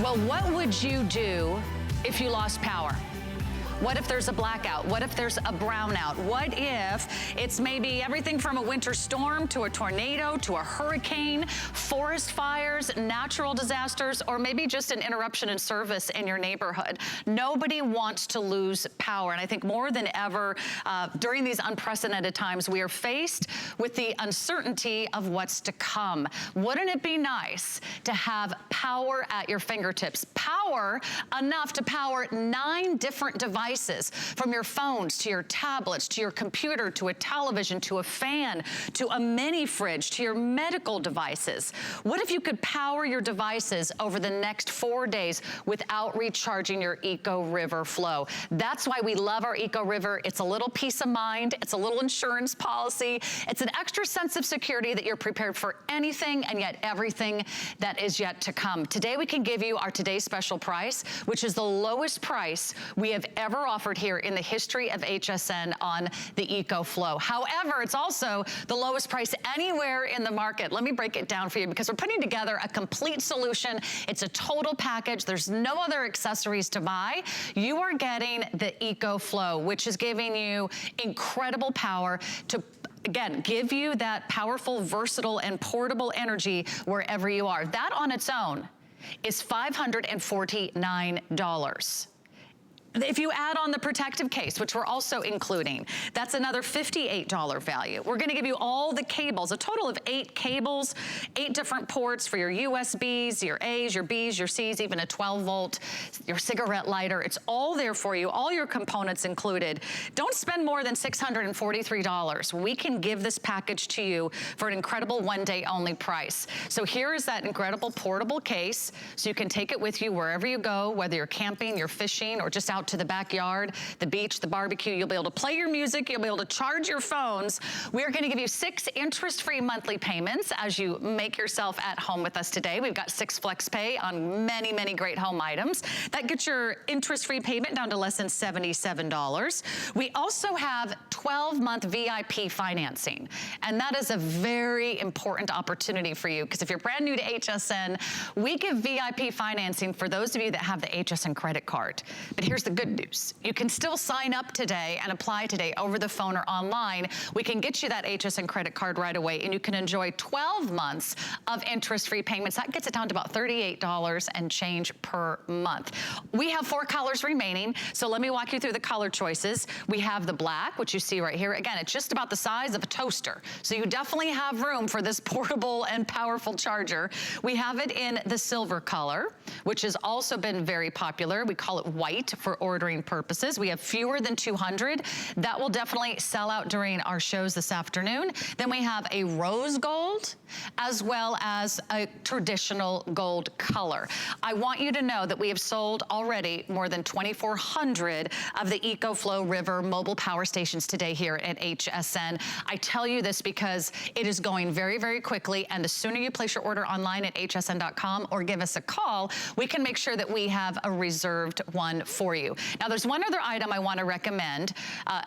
Well, what would you do if you lost power? What if there's a blackout? What if there's a brownout? What if it's maybe everything from a winter storm to a tornado to a hurricane, forest fires, natural disasters, or maybe just an interruption in service in your neighborhood? Nobody wants to lose power. And I think more than ever during these unprecedented times, we are faced with the uncertainty of what's to come. Wouldn't it be nice to have power at your fingertips? Power enough to power 9 different devices, from your phones to your tablets to your computer to a television to a fan to a mini fridge to your medical devices. What if you could power your devices over the next 4 days without recharging your EcoFlow? That's why we love our EcoRiver. It's a little peace of mind. It's a little insurance policy. It's an extra sense of security that you're prepared for anything and yet everything that is yet to come. Today we can give you our today's special price, which is the lowest price we have ever offered here in the history of HSN on the EcoFlow. However, it's also the lowest price anywhere in the market. Let me break it down for you because we're putting together a complete solution. It's a total package. There's no other accessories to buy. You are getting the EcoFlow, which is giving you incredible power to, again, give you that powerful, versatile, and portable energy wherever you are. That on its own is $549. If you add on the protective case, which we're also including, that's another $58 value. We're gonna give you all the cables, a total of 8 cables, 8 different ports for your USBs, your A's, your B's, your C's, even a 12 volt, your cigarette lighter. It's all there for you, all your components included. Don't spend more than $643. We can give this package to you for an incredible 1-day only price. So here is that incredible portable case, so you can take it with you wherever you go, whether you're camping, you're fishing, or just out to the backyard, the beach, the barbecue. You'll be able to play your music. You'll be able to charge your phones. We are going to give you 6 interest-free monthly payments as you make yourself at home with us today. We've got 6 flex pay on many, many great home items. That gets your interest-free payment down to less than $77. We also have 12-month VIP financing, and that is a very important opportunity for you because if you're brand new to HSN, we give VIP financing for those of you that have the HSN credit card. But here's the good news. You can still sign up today and apply today over the phone or online. We can get you that HSN credit card right away, and you can enjoy 12 months of interest-free payments. That gets it down to about $38 and change per month. We have 4 colors remaining, so let me walk you through the color choices. We have the black, which you see right here. Again, it's just about the size of a toaster, so you definitely have room for this portable and powerful charger. We have it in the silver color, which has also been very popular. We call it white for ordering purposes. We have fewer than 200. That will definitely sell out during our shows this afternoon. Then we have a rose gold as well as a traditional gold color. I want you to know that we have sold already more than 2,400 of the EcoFlow River mobile power stations today here at HSN. I tell you this because it is going very, very quickly, and the sooner you place your order online at hsn.com or give us a call, we can make sure that we have a reserved one for you. Now, there's one other item I want to recommend.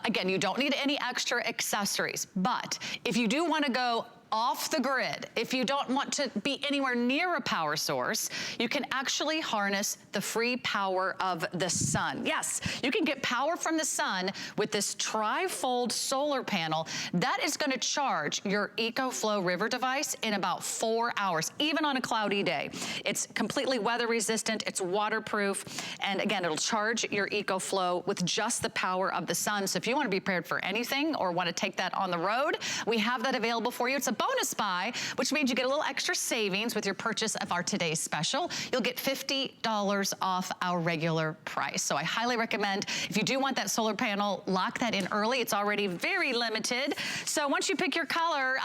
Again, you don't need any extra accessories, but if you do want to go off the grid, if you don't want to be anywhere near a power source, you can actually harness the free power of the sun. Yes, you can get power from the sun with this Trifold solar panel. That is going to charge your EcoFlow River device in about 4 hours, even on a cloudy day. It's completely weather resistant, it's waterproof, and again, it'll charge your EcoFlow with just the power of the sun. So if you want to be prepared for anything or want to take that on the road, we have that available for you. It's a bonus buy, which means you get a little extra savings with your purchase of our today's special. You'll get $50 off our regular price. So I highly recommend, if you do want that solar panel, lock that in early. It's already very limited. So once you pick your color,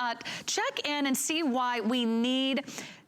check in and see why we need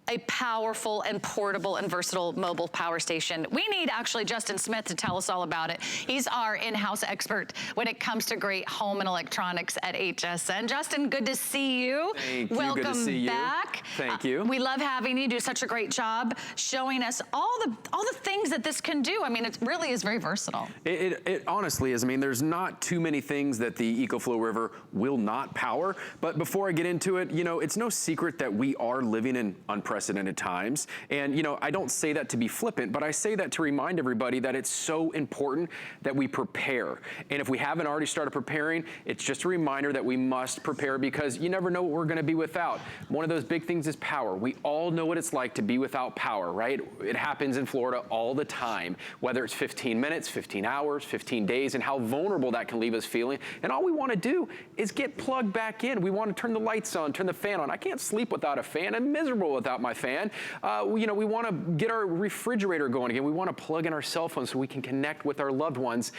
a powerful and portable and versatile mobile power station. We need actually Justin Smith to tell us all about it. He's our in-house expert when it comes to great home and electronics at HSN. Justin, good to see you. Thank you. Welcome good to see back. Thank you. We love having you. Do such a great job showing us all the things that this can do. I mean, it really is very versatile. It honestly is. I mean, there's not too many things that the EcoFlow River will not power. But before I get into it, you know, it's no secret that we are living in unprecedented times. And, you know, I don't say that to be flippant, but I say that to remind everybody that it's so important that we prepare. And if we haven't already started preparing, it's just a reminder that we must prepare, because you never know what we're going to be without. One of those big things is power. We all know what it's like to be without power, right? It happens in Florida all the time, whether it's 15 minutes, 15 hours, 15 days, and how vulnerable that can leave us feeling. And all we want to do is get plugged back in. We want to turn the lights on, turn the fan on. I can't sleep without a fan. I'm miserable without my fan. You know, we want to get our refrigerator going again. We want to plug in our cell phone so we can connect with our loved ones.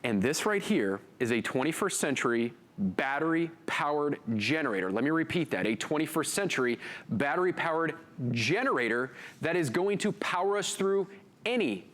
And this right here is a 21st century battery-powered generator. Let me repeat that, a 21st century battery-powered generator that is going to power us through any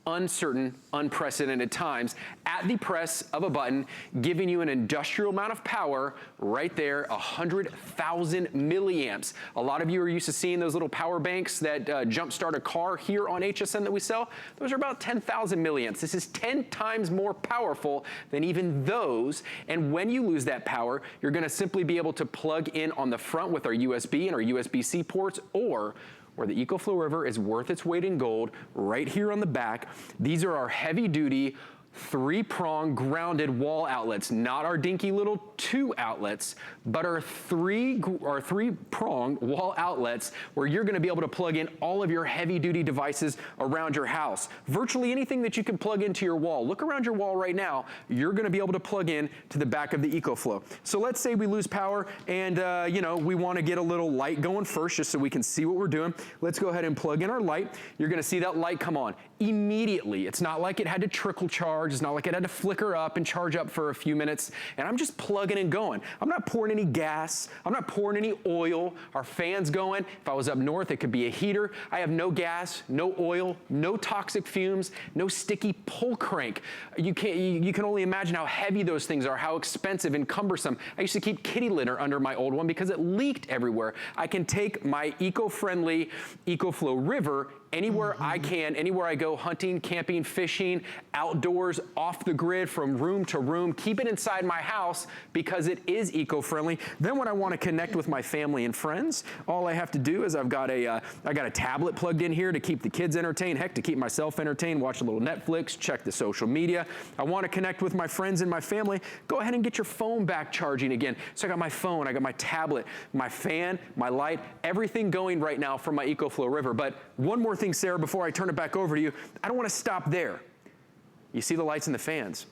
uncertain, unprecedented times at the press of a button, giving you an industrial amount of power right there, 100,000 milliamps. A lot of you are used to seeing those little power banks that jumpstart a car here on HSN that we sell. Those are about 10,000 milliamps. This is 10 times more powerful than even those. And when you lose that power, you're going to simply be able to plug in on the front with our USB and our USB-C ports, or where the EcoFlow River is worth its weight in gold, right here on the back. These are our heavy-duty, 3-prong grounded wall outlets, not our dinky little 2 outlets, but our 3-prong wall outlets, where you're going to be able to plug in all of your heavy-duty devices around your house. Virtually anything that you can plug into your wall. Look around your wall right now. You're going to be able to plug in to the back of the EcoFlow. So let's say we lose power and you know, we want to get a little light going first, just so we can see what we're doing. Let's go ahead and plug in our light. You're going to see that light come on immediately. It's not like it had to trickle charge. It's not like it had to flicker up and charge up for a few minutes. And I'm just plugging and going. I'm not pouring any gas. I'm not pouring any oil. Our fan's going. If I was up north, it could be a heater. I have no gas, no oil, no toxic fumes, no sticky pull crank. You can only imagine how heavy those things are, how expensive and cumbersome. I used to keep kitty litter under my old one because it leaked everywhere. I can take my eco-friendly EcoFlow River anywhere I can, anywhere I go, hunting, camping, fishing, outdoors, off the grid, from room to room, keep it inside my house because it is eco-friendly. Then when I want to connect with my family and friends, all I have to do is I got a tablet plugged in here to keep the kids entertained, heck, to keep myself entertained, watch a little Netflix, check the social media. I want to connect with my friends and my family, go ahead and get your phone back charging again. So I got my phone, I got my tablet, my fan, my light, everything going right now from my EcoFlow River. But one more thing, Sarah, before I turn it back over to you, I don't want to stop there. You see the lights and the fans.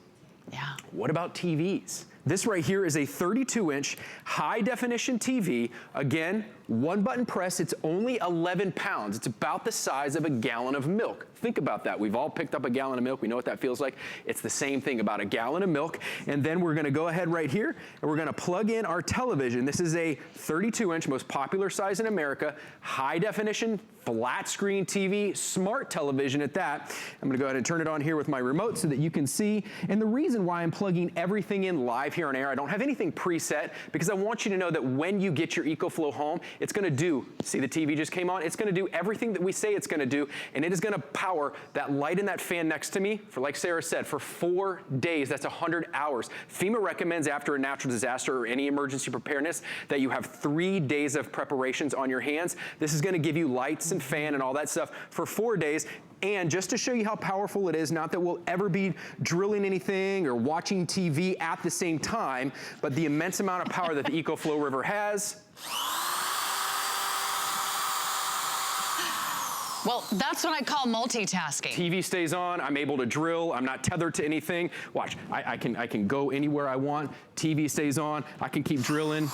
Yeah. What about TVs? This right here is a 32-inch high-definition TV. Again, one button press. It's only 11 pounds. It's about the size of a gallon of milk. Think about that. We've all picked up a gallon of milk. We know what that feels like. It's the same thing, about a gallon of milk. And then we're going to go ahead right here, and we're going to plug in our television. This is a 32-inch, most popular size in America, high-definition, flat-screen TV, smart television at that. I'm going to go ahead and turn it on here with my remote so that you can see. And the reason why I'm plugging everything in live here on air, I don't have anything preset, because I want you to know that when you get your EcoFlow home, it's going to do, see the TV just came on, it's going to do everything that we say it's going to do, and it is going to power that light and that fan next to me for, like Sarah said, for 4 days. That's 100 hours. FEMA recommends after a natural disaster or any emergency preparedness that you have 3 days of preparations on your hands. This is going to give you lights and fan and all that stuff for 4 days. And just to show you how powerful it is, not that we'll ever be drilling anything or watching TV at the same time, but the immense amount of power that the EcoFlow River has. Well, that's what I call multitasking. TV stays on, I'm able to drill, I'm not tethered to anything. Watch, I can go anywhere I want, TV stays on, I can keep drilling.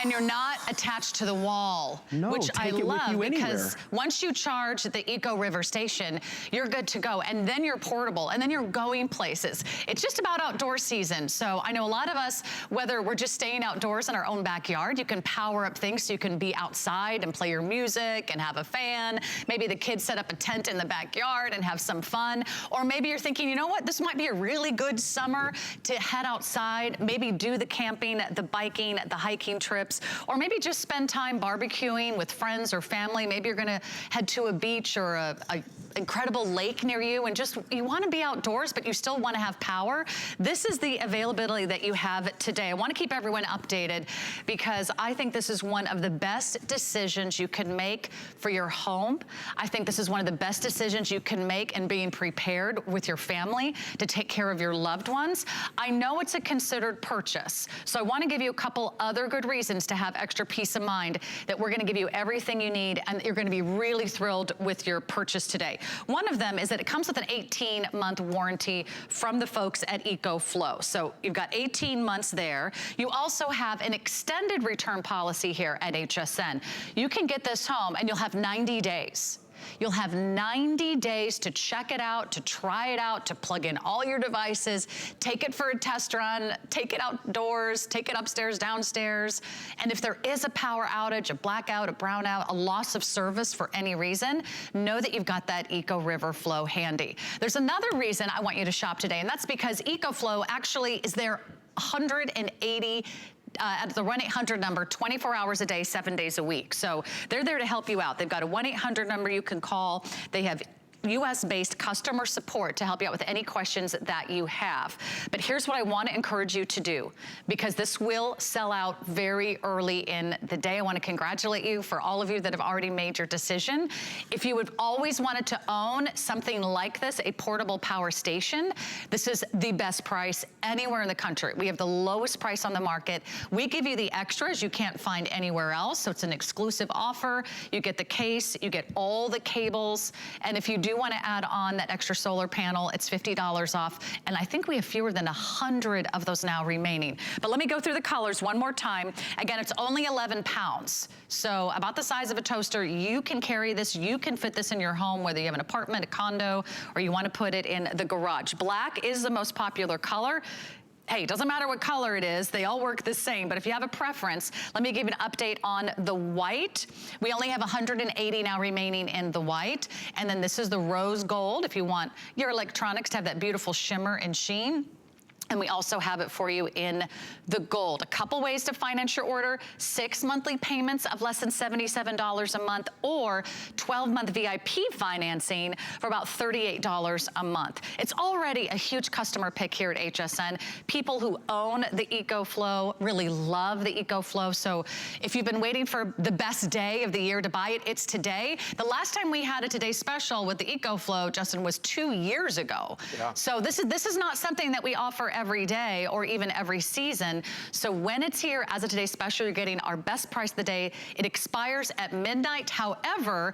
And you're not attached to the wall, which I love, because once you charge the Eco River station, you're good to go. And then you're portable, and then you're going places. It's just about outdoor season. So I know a lot of us, whether we're just staying outdoors in our own backyard, you can power up things so you can be outside and play your music and have a fan. Maybe the kids set up a tent in the backyard and have some fun. Or maybe you're thinking, you know what, this might be a really good summer to head outside, maybe do the camping, the biking, the hiking trips, or maybe maybe just spend time barbecuing with friends or family. Maybe you're gonna head to a beach or a incredible lake near you and just, you wanna be outdoors, but you still wanna have power. This is the availability that you have today. I wanna keep everyone updated because I think this is one of the best decisions you can make for your home. I think this is one of the best decisions you can make in being prepared with your family to take care of your loved ones. I know it's a considered purchase, so I wanna give you a couple other good reasons to have extra peace of mind that we're gonna give you everything you need and you're gonna be really thrilled with your purchase today. One of them is that it comes with an 18-month warranty from the folks at EcoFlow. So you've got 18 months there. You also have an extended return policy here at HSN. You can get this home and you'll have 90 days. You'll have 90 days to check it out, to try it out, to plug in all your devices, take it for a test run, take it outdoors, take it upstairs, downstairs. And if there is a power outage, a blackout, a brownout, a loss of service for any reason, know that you've got that EcoFlow handy. There's another reason I want you to shop today, and that's because EcoFlow actually is there 180 at the 1-800 number 24 hours a day, 7 days a week. So they're there to help you out. They've got a 1-800 number you can call. They have US-based customer support to help you out with any questions that you have. But here's what I want to encourage you to do, because this will sell out very early in the day. I want to congratulate you for all of you that have already made your decision. If you would always wanted to own something like this, a portable power station, this is the best price anywhere in the country. We have the lowest price on the market. We give you the extras you can't find anywhere else, so it's an exclusive offer. You get the case, you get all the cables, and if you do want to add on that extra solar panel, it's $50 off, and I think we have fewer than 100 of those now remaining. But let me go through the colors one more time. Again, it's only 11 pounds, so about the size of a toaster. You can carry this, you can fit this in your home, whether you have an apartment, a condo, or you want to put it in the garage. Black is the most popular color. Hey, it doesn't matter what color it is, they all work the same, but if you have a preference, let me give you an update on the white. We only have 180 now remaining in the white, and then this is the rose gold if you want your electronics to have that beautiful shimmer and sheen. And we also have it for you in the gold. A couple ways to finance your order: 6 monthly payments of less than $77 a month, or 12-month VIP financing for about $38 a month. It's already a huge customer pick here at HSN. People who own the EcoFlow really love the EcoFlow. So if you've been waiting for the best day of the year to buy it, it's today. The last time we had a Today Special with the EcoFlow, Justin, was 2 years ago. Yeah. So this is not something that we offer every day or even every season. So when it's here as a Today Special, you're getting our best price of the day. It expires at midnight. However,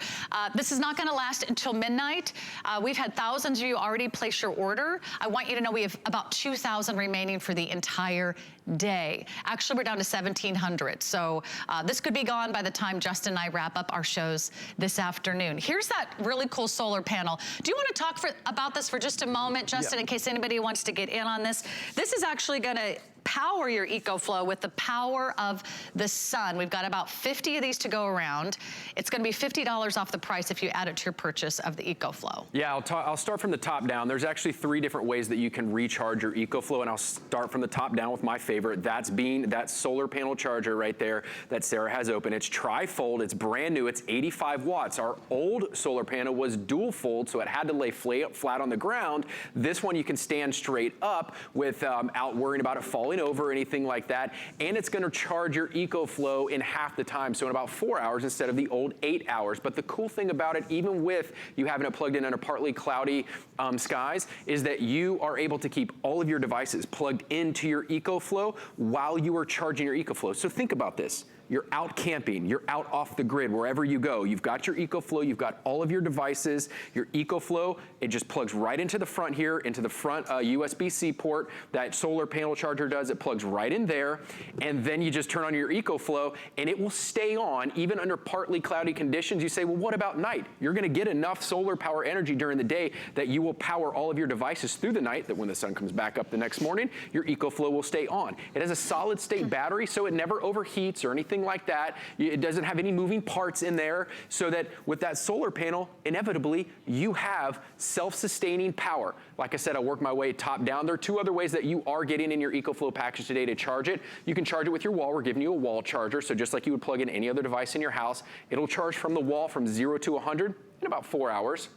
this is not going to last until midnight. We've had thousands of you already place your order. I want you to know we have about 2,000 remaining for the entire day. Actually, we're down to 1,700. So this could be gone by the time Justin and I wrap up our shows this afternoon. Here's that really cool solar panel. Do you want to talk about this for just a moment, Justin, in case anybody wants to get in on this? This is actually going to power your EcoFlow with the power of the sun. We've got about 50 of these to go around. It's going to be $50 off the price if you add it to your purchase of the EcoFlow. Yeah, I'll start from the top down. There's actually 3 different ways that you can recharge your EcoFlow, and I'll start from the top down with my favorite. That's being that solar panel charger right there that Sarah has open. It's Trifold. It's brand new. It's 85 watts. Our old solar panel was dual fold, so it had to lay flat on the ground. This one you can stand straight up without worrying about it falling over or anything like that, and it's going to charge your EcoFlow in half the time, so in about 4 hours instead of the old 8 hours. But the cool thing about it, even with you having it plugged in under partly cloudy skies, is that you are able to keep all of your devices plugged into your EcoFlow while you are charging your EcoFlow. So think about this. You're out camping, you're out off the grid, wherever you go. You've got your EcoFlow, you've got all of your devices. Your EcoFlow, it just plugs right into the front here, into the front USB-C port. That solar panel charger does, it plugs right in there. And then you just turn on your EcoFlow and it will stay on even under partly cloudy conditions. You say, well, what about night? You're gonna get enough solar power energy during the day that you will power all of your devices through the night, that when the sun comes back up the next morning, your EcoFlow will stay on. It has a solid state battery, so it never overheats or anything nothing like that. It doesn't have any moving parts in there, so that with that solar panel, inevitably, you have self-sustaining power. Like I said, I work my way top down. There are two other ways that you are getting in your EcoFlow package today to charge it. You can charge it with your wall. We're giving you a wall charger, so just like you would plug in any other device in your house, it'll charge from the wall from 0 to 100 in about 4 hours.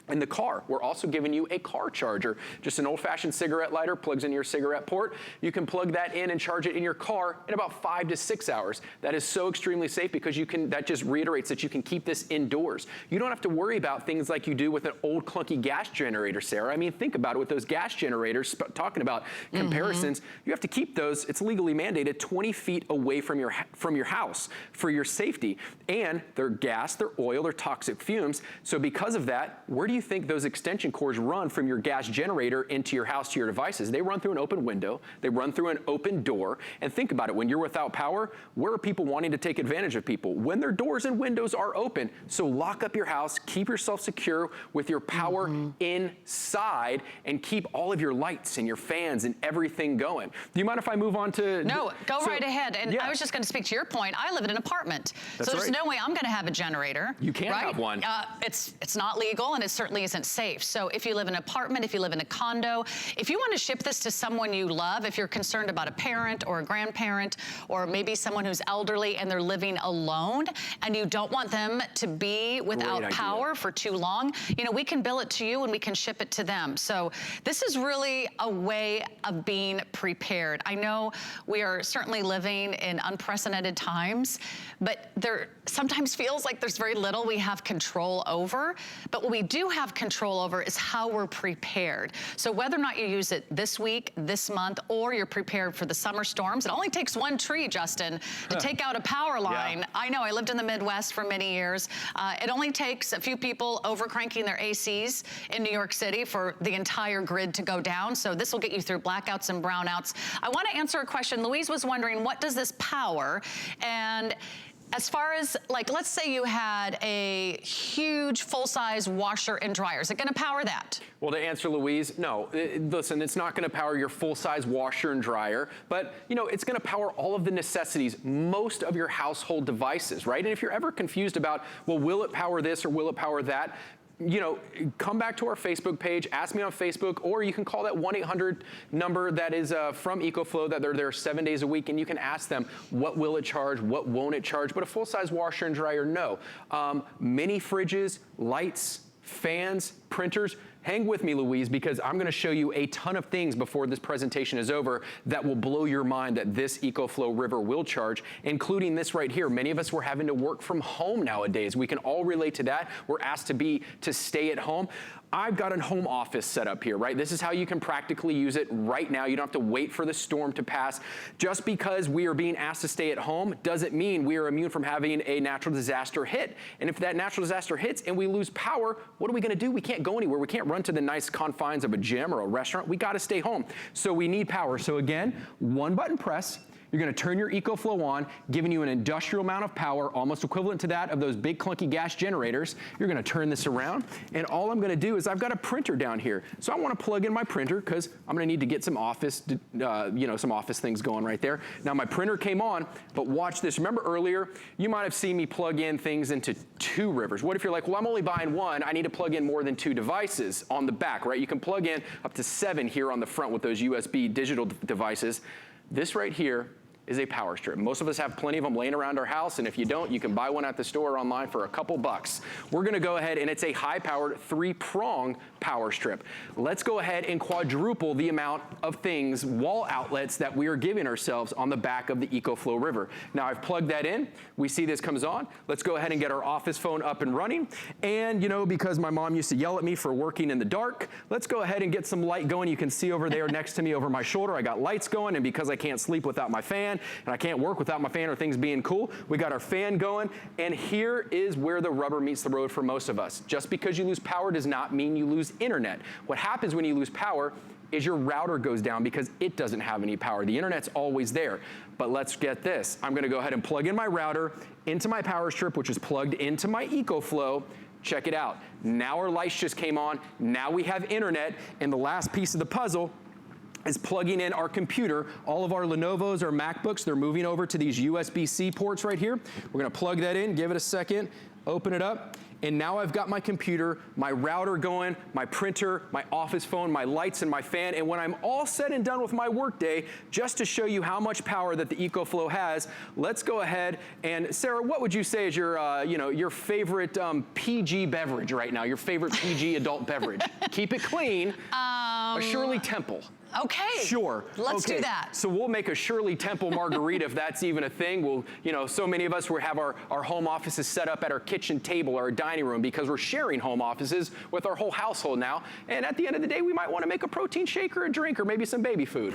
In the car, we're also giving you a car charger. Just an old-fashioned cigarette lighter, plugs into your cigarette port. You can plug that in and charge it in your car in about 5 to 6 hours. That is so extremely safe because that just reiterates that you can keep this indoors. You don't have to worry about things like you do with an old clunky gas generator, Sarah. I mean, think about it with those gas generators, talking about comparisons, you have to keep those, it's legally mandated, 20 feet away from your house for your safety. And they're gas, they're oil, they're toxic fumes. So because of that, where do you think those extension cords run from your gas generator into your house to your devices? They run through an open window, they run through an open door, and think about it, when you're without power, where are people wanting to take advantage of people? When their doors and windows are open. So lock up your house, keep yourself secure with your power inside, and keep all of your lights and your fans and everything going. Do you mind if I move on to... No, go right ahead. And I was just going to speak to your point. I live in an apartment, so there's no way I'm going to have a generator. You can't have one. It's not legal, and it certainly isn't safe. So if you live in an apartment, if you live in a condo, if you want to ship this to someone you love, if you're concerned about a parent or a grandparent, or maybe someone who's elderly and they're living alone, and you don't want them to be without power for too long, you know, we can bill it to you and we can ship it to them. So this is really a way of being prepared. I know we are certainly living in unprecedented times, but there sometimes feels like there's very little we have control over. But what we do have control over is how we're prepared. So whether or not you use it this week, this month, or you're prepared for the summer storms, it only takes one tree, Justin, to take out a power line. Yeah. I know, I lived in the Midwest for many years. It only takes a few people over-cranking their ACs in New York City for the entire grid to go down. So this will get you through blackouts and brownouts. I want to answer a question. Louise was wondering, what does this power? And as far as, like, let's say you had a huge full-size washer and dryer. Is it going to power that? Well, to answer Louise, no. Listen, it's not going to power your full-size washer and dryer, but, you know, it's going to power all of the necessities, most of your household devices, right? And if you're ever confused about, well, will it power this or will it power that? You know, come back to our Facebook page, ask me on Facebook, or you can call that 1-800 number that is from EcoFlow, that they're there 7 days a week, and you can ask them, what will it charge, what won't it charge? But a full-size washer and dryer, no. Mini fridges, lights, fans, printers. Hang with me, Louise, because I'm going to show you a ton of things before this presentation is over that will blow your mind that this EcoFlow River will charge, including this right here. Many of us were having to work from home nowadays. We can all relate to that. We're asked to stay at home. I've got a home office set up here, right? This is how you can practically use it right now. You don't have to wait for the storm to pass. Just because we are being asked to stay at home doesn't mean we are immune from having a natural disaster hit. And if that natural disaster hits and we lose power, what are we going to do? We can't go anywhere. We can't run to the nice confines of a gym or a restaurant. We got to stay home. So we need power. So again, one button press. You're going to turn your EcoFlow on, giving you an industrial amount of power, almost equivalent to that of those big clunky gas generators. You're going to turn this around, and all I'm going to do is I've got a printer down here. So I want to plug in my printer because I'm going to need to get some office, some office things going right there. Now my printer came on, but watch this. Remember earlier, you might have seen me plug in things into 2 rivers. What if you're like, well, I'm only buying one. I need to plug in more than 2 devices on the back, right? You can plug in up to 7 here on the front with those USB digital devices. This right here is a power strip. Most of us have plenty of them laying around our house, and if you don't, you can buy one at the store or online for a couple bucks. We're gonna go ahead, and it's a high-powered 3-prong power strip. Let's go ahead and quadruple the amount of things, wall outlets, that we are giving ourselves on the back of the EcoFlow River. Now I've plugged that in. We see this comes on. Let's go ahead and get our office phone up and running. And you know, because my mom used to yell at me for working in the dark, let's go ahead and get some light going. You can see over there next to me over my shoulder, I got lights going, and because I can't sleep without my fan, and I can't work without my fan or things being cool, we got our fan going, and here is where the rubber meets the road for most of us. Just because you lose power does not mean you lose internet. What happens when you lose power is your router goes down because it doesn't have any power. The internet's always there. But let's get this. I'm gonna go ahead and plug in my router into my power strip, which is plugged into my EcoFlow. Check it out. Now our lights just came on. Now we have internet, and the last piece of the puzzle is plugging in our computer. All of our Lenovo's or MacBooks, they're moving over to these USB-C ports right here. We're gonna plug that in, give it a second, open it up, and now I've got my computer, my router going, my printer, my office phone, my lights, and my fan. And when I'm all said and done with my workday, just to show you how much power that the EcoFlow has, let's go ahead and, Sarah, what would you say is your, your favorite PG beverage right now? Your favorite PG adult beverage? Keep it clean. A Shirley Temple. Okay. Sure. Let's do that. So we'll make a Shirley Temple margarita if that's even a thing. We'll, so many of us will have our home offices set up at our kitchen table or our dining room because we're sharing home offices with our whole household now. And at the end of the day, we might want to make a protein shake or a drink or maybe some baby food.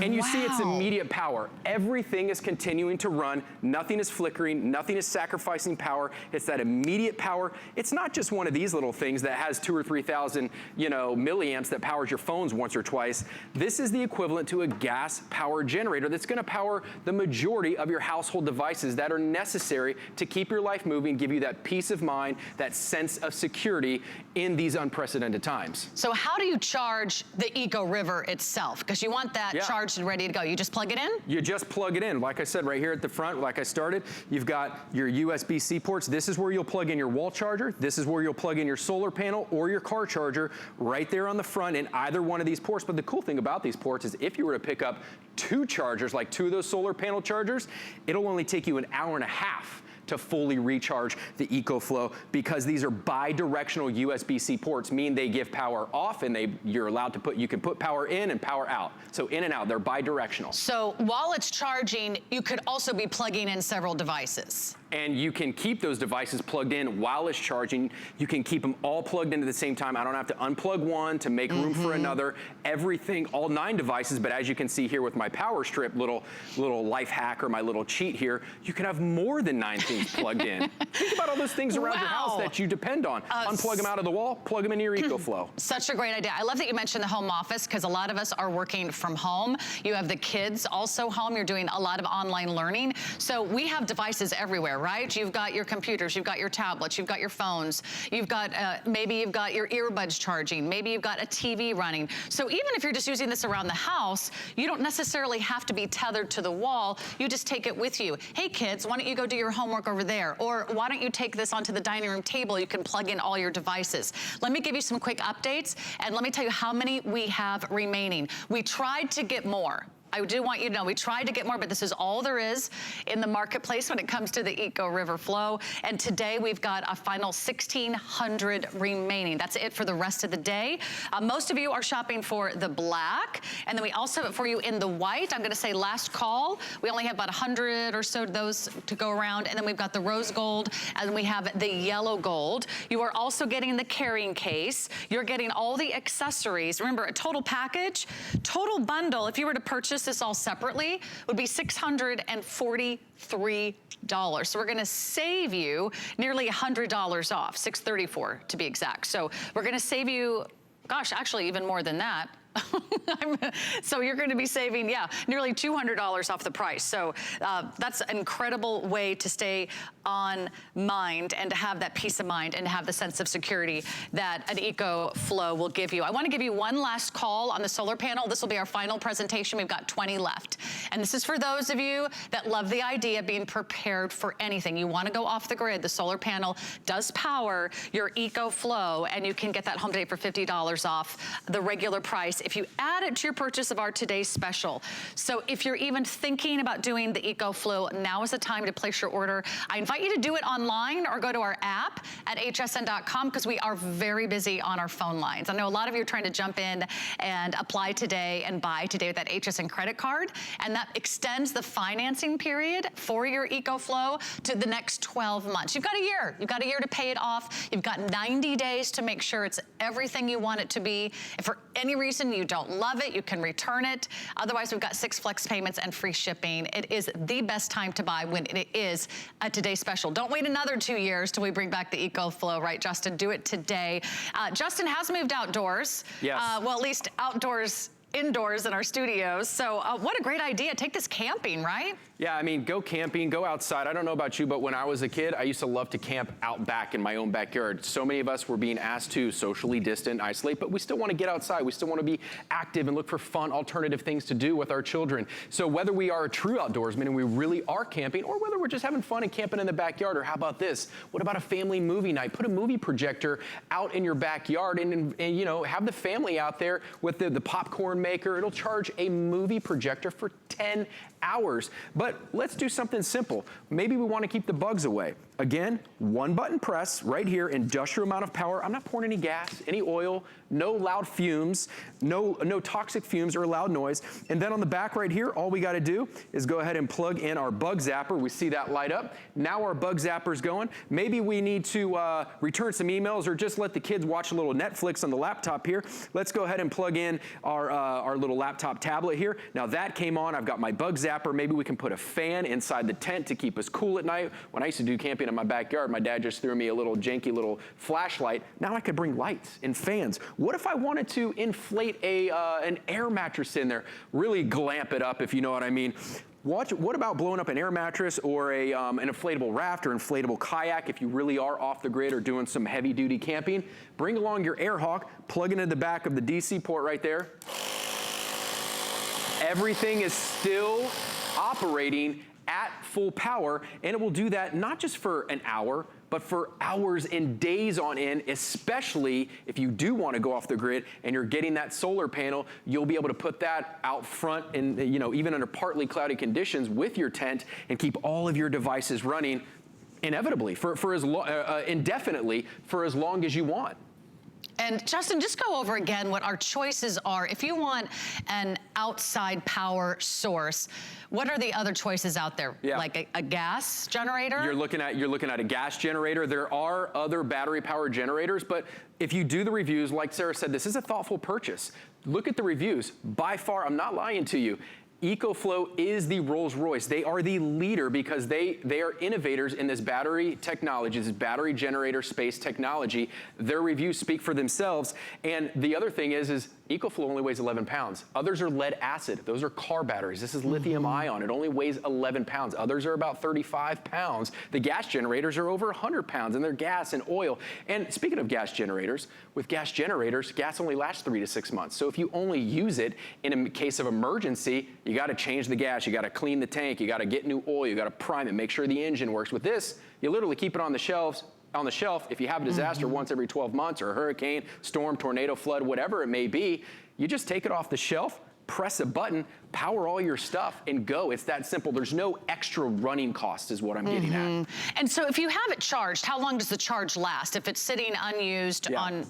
And you see it's immediate power. Everything is continuing to run. Nothing is flickering. Nothing is sacrificing power. It's that immediate power. It's not just one of these little things that has 2,000 or 3,000, milliamps that powers your phones once or twice. This is the equivalent to a gas power generator that's going to power the majority of your household devices that are necessary to keep your life moving, give you that peace of mind, that sense of security in these unprecedented times. So how do you charge the Eco River itself? Because you want that charged and ready to go. You just plug it in? You just plug it in. Like I said, right here at the front, like I started, you've got your USB-C ports. This is where you'll plug in your wall charger. This is where you'll plug in your solar panel or your car charger right there on the front in either one of these ports. But the cool thing about these ports is if you were to pick up 2 chargers, like 2 of those solar panel chargers, it'll only take you an hour and a half to fully recharge the EcoFlow because these are bi-directional USB-C ports, mean they give power off and you can put power in and power out. So in and out, they're bi-directional. So while it's charging, you could also be plugging in several devices. And you can keep those devices plugged in while it's charging. You can keep them all plugged in at the same time. I don't have to unplug one to make room for another. Everything, all 9 devices, but as you can see here with my power strip little life hack or my little cheat here, you can have more than 9 things plugged in. Think about all those things around your house that you depend on. Unplug them out of the wall, plug them into your EcoFlow. Such a great idea. I love that you mentioned the home office because a lot of us are working from home. You have the kids also home. You're doing a lot of online learning. So we have devices everywhere, right? You've got your computers, you've got your tablets, you've got your phones, you've got, maybe you've got your earbuds charging, maybe you've got a TV running. So even if you're just using this around the house, you don't necessarily have to be tethered to the wall. You just take it with you. Hey kids, why don't you go do your homework over there? Or why don't you take this onto the dining room table? You can plug in all your devices. Let me give you some quick updates and let me tell you how many we have remaining. We tried to get more. I do want you to know we tried to get more, but this is all there is in the marketplace when it comes to the Eco River Flow. And today we've got a final 1,600 remaining. That's it for the rest of the day. Most of you are shopping for the black, and then we also have it for you in the white. I'm going to say last call. We only have about 100 or so of those to go around, and then we've got the rose gold, and we have the yellow gold. You are also getting the carrying case. You're getting all the accessories. Remember, a total package, total bundle, if you were to purchase this all separately, would be $643. So we're gonna save you nearly $100 off, $634 to be exact. So we're gonna save you, gosh, actually even more than that. So you're going to be saving, nearly $200 off the price. So that's an incredible way to stay on mind and to have that peace of mind and to have the sense of security that an EcoFlow will give you. I want to give you one last call on the solar panel. This will be our final presentation. We've got 20 left. And this is for those of you that love the idea of being prepared for anything. You want to go off the grid. The solar panel does power your EcoFlow, and you can get that home today for $50 off the regular price if you add it to your purchase of our today's special. So if you're even thinking about doing the EcoFlow, now is the time to place your order. I invite you to do it online or go to our app at hsn.com because we are very busy on our phone lines. I know a lot of you are trying to jump in and apply today and buy today with that HSN credit card, and that extends the financing period for your EcoFlow to the next 12 months. You've got a year. You've got a year to pay it off. You've got 90 days to make sure it's everything you want it to be. If for any reason you don't love it, you can return it. Otherwise, we've got 6 flex payments and free shipping. It is the best time to buy when it is a today special. Don't wait another 2 years till we bring back the EcoFlow, right, Justin? Do it today. Justin has moved outdoors. Yes. Well, at least outdoors indoors in our studios. So what a great idea. Take this camping, right? Yeah, I mean, go camping, go outside. I don't know about you, but when I was a kid, I used to love to camp out back in my own backyard. So many of us were being asked to socially distant, isolate, but we still want to get outside. We still want to be active and look for fun, alternative things to do with our children. So whether we are a true outdoorsman and we really are camping, or whether we're just having fun and camping in the backyard, or how about this? What about a family movie night? Put a movie projector out in your backyard and you know, have the family out there with the popcorn maker. It'll charge a movie projector for 10 hours. But let's do something simple. Maybe we want to keep the bugs away. Again, one button press right here, industrial amount of power. I'm not pouring any gas, any oil, no loud fumes, no toxic fumes or loud noise. And then on the back right here, all we got to do is go ahead and plug in our bug zapper. We see that light up. Now our bug zapper's going. Maybe we need to return some emails or just let the kids watch a little Netflix on the laptop here. Let's go ahead and plug in our little laptop tablet here. Now that came on. I've got my bug zapper. Maybe we can put a fan inside the tent to keep us cool at night. When I used to do camping in my backyard, my dad just threw me a little janky little flashlight. Now I could bring lights and fans. What if I wanted to inflate an air mattress in there? Really glamp it up, if you know what I mean. What about blowing up an air mattress or an inflatable raft or inflatable kayak if you really are off the grid or doing some heavy duty camping? Bring along your Air Hawk, plug it into the back of the DC port right there. Everything is still operating at full power, and it will do that not just for an hour, but for hours and days on end, especially if you do want to go off the grid and you're getting that solar panel. You'll be able to put that out front and, you know, even under partly cloudy conditions with your tent and keep all of your devices running inevitably indefinitely for as long as you want. And Justin, just go over again what our choices are. If you want an outside power source, what are the other choices out there? Yeah. Like a gas generator? You're looking at a gas generator. There are other battery powered generators, but if you do the reviews, like Sarah said, this is a thoughtful purchase. Look at the reviews. By far, I'm not lying to you, EcoFlow is the Rolls Royce. They are the leader because they are innovators in this battery technology, this battery generator space technology. Their reviews speak for themselves. And the other thing is EcoFlow only weighs 11 pounds. Others are lead acid. Those are car batteries. This is lithium ion. It only weighs 11 pounds. Others are about 35 pounds. The gas generators are over 100 pounds, and they're gas and oil. And speaking of gas generators, with gas generators, gas only lasts 3 to 6 months. So if you only use it in a case of emergency, you got to change the gas, you got to clean the tank, you got to get new oil, you got to prime it, make sure the engine works. With this, you literally keep it on the shelf. If you have a disaster once every 12 months, or a hurricane, storm, tornado, flood, whatever it may be, you just take it off the shelf, press a button, power all your stuff, and go. It's that simple. There's no extra running cost is what I'm getting at. And so if you have it charged, how long does the charge last? If it's sitting unused on...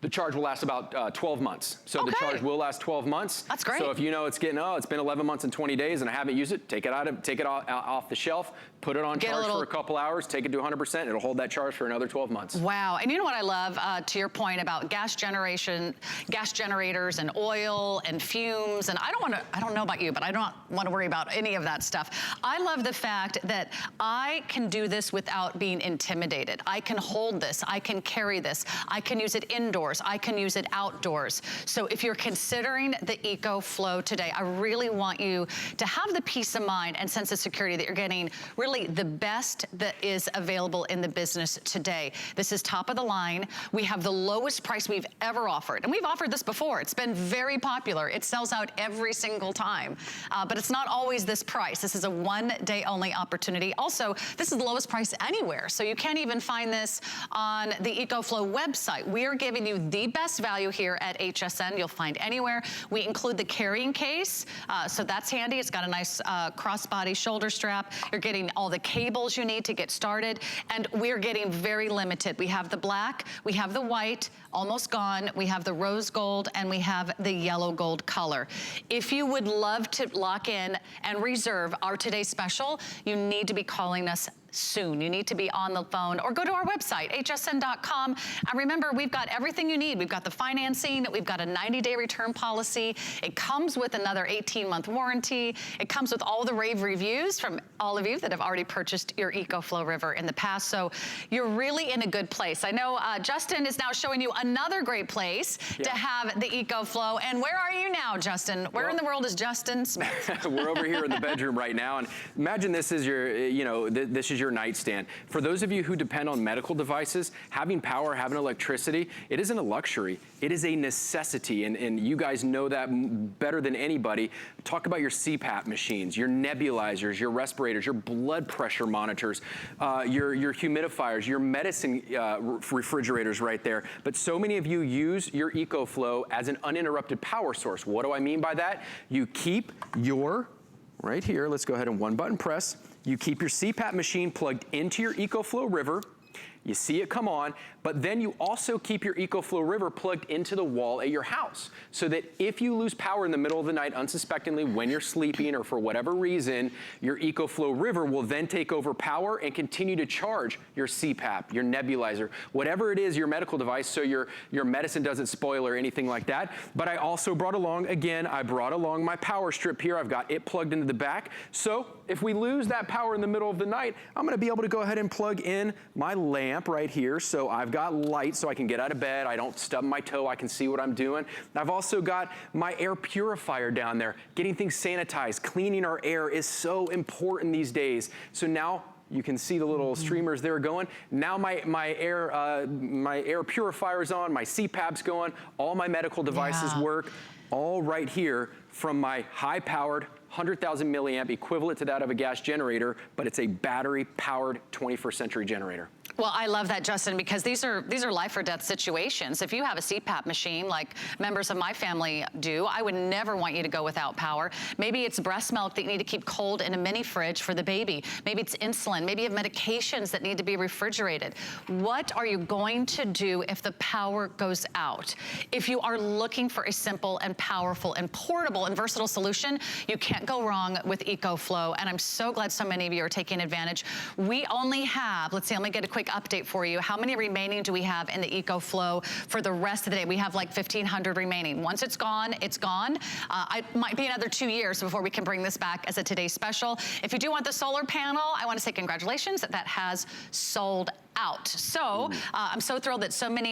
The charge will last about 12 months. So the charge will last 12 months. That's great. So if you know it's getting, it's been 11 months and 20 days and I haven't used it, take it off the shelf, put it on charge for a couple hours, take it to 100%. It'll hold that charge for another 12 months. Wow. And you know what I love, to your point about gas generators and oil and fumes, and I don't know about you, but I don't want to worry about any of that stuff. I love the fact that I can do this without being intimidated. I can hold this, I can carry this, I can use it indoors, I can use it outdoors. So if you're considering the EcoFlow today, I really want you to have the peace of mind and sense of security that you're getting really the best that is available in the business today. This is top of the line. We have the lowest price we've ever offered. And we've offered this before. It's been very popular. It sells out every single time. But it's not always this price. This is a one-day only opportunity. Also, this is the lowest price anywhere. So you can't even find this on the EcoFlow website. We are giving you the best value here at HSN you'll find anywhere. We include the carrying case, so that's handy. It's got a nice crossbody shoulder strap. You're getting all the cables you need to get started, and we're getting very limited. We have the black, we have the white, almost gone, we have the rose gold, and we have the yellow gold color. If you would love to lock in and reserve our today's special, you need to be calling us soon. You need to be on the phone or go to our website, hsn.com. And remember, we've got everything you need. We've got the financing, we've got a 90-day return policy. It comes with another 18-month warranty. It comes with all the rave reviews from all of you that have already purchased your EcoFlow River in the past. So you're really in a good place. I know Justin is now showing you another great place to have the EcoFlow. And where are you now, Justin? Where in the world is Justin Smith? We're over here in the bedroom right now. And imagine this is your, this is your nightstand. For those of you who depend on medical devices, having power, having electricity, it isn't a luxury. It is a necessity, and you guys know that better than anybody. Talk about your CPAP machines, your nebulizers, your respirators, your blood pressure monitors, your humidifiers, your medicine refrigerators right there. But so many of you use your EcoFlow as an uninterrupted power source. What do I mean by that? You keep your, right here, let's go ahead and one button press. You keep your CPAP machine plugged into your EcoFlow River. You see it come on, but then you also keep your EcoFlow River plugged into the wall at your house so that if you lose power in the middle of the night unsuspectingly when you're sleeping or for whatever reason, your EcoFlow River will then take over power and continue to charge your CPAP, your nebulizer, whatever it is, your medical device, so your medicine doesn't spoil or anything like that. But I also brought along, again, I brought along my power strip here. I've got it plugged into the back. So if we lose that power in the middle of the night, I'm gonna be able to go ahead and plug in my lamp right here. So I've got light so I can get out of bed. I don't stub my toe. I can see what I'm doing. I've also got my air purifier down there. Getting things sanitized, cleaning our air is so important these days. So now you can see the little streamers there going. Now my air purifier is on, my CPAP's going, all my medical devices work, all right here from my high-powered 100,000 milliamp, equivalent to that of a gas generator, but it's a battery-powered 21st century generator. Well, I love that, Justin, because these are life or death situations. If you have a CPAP machine like members of my family do, I would never want you to go without power. Maybe it's breast milk that you need to keep cold in a mini fridge for the baby. Maybe it's insulin. Maybe you have medications that need to be refrigerated. What are you going to do if the power goes out? If you are looking for a simple and powerful and portable and versatile solution, you can't go wrong with EcoFlow, and I'm so glad so many of you are taking advantage. We only have, let's see, let me get a quick update for you. How many remaining do we have in the EcoFlow for the rest of the day? We have like 1,500 remaining. Once it's gone, it's gone. It might be another 2 years before we can bring this back as a Today Special. If you do want the solar panel, I want to say congratulations, that has sold out. So I'm so thrilled that so many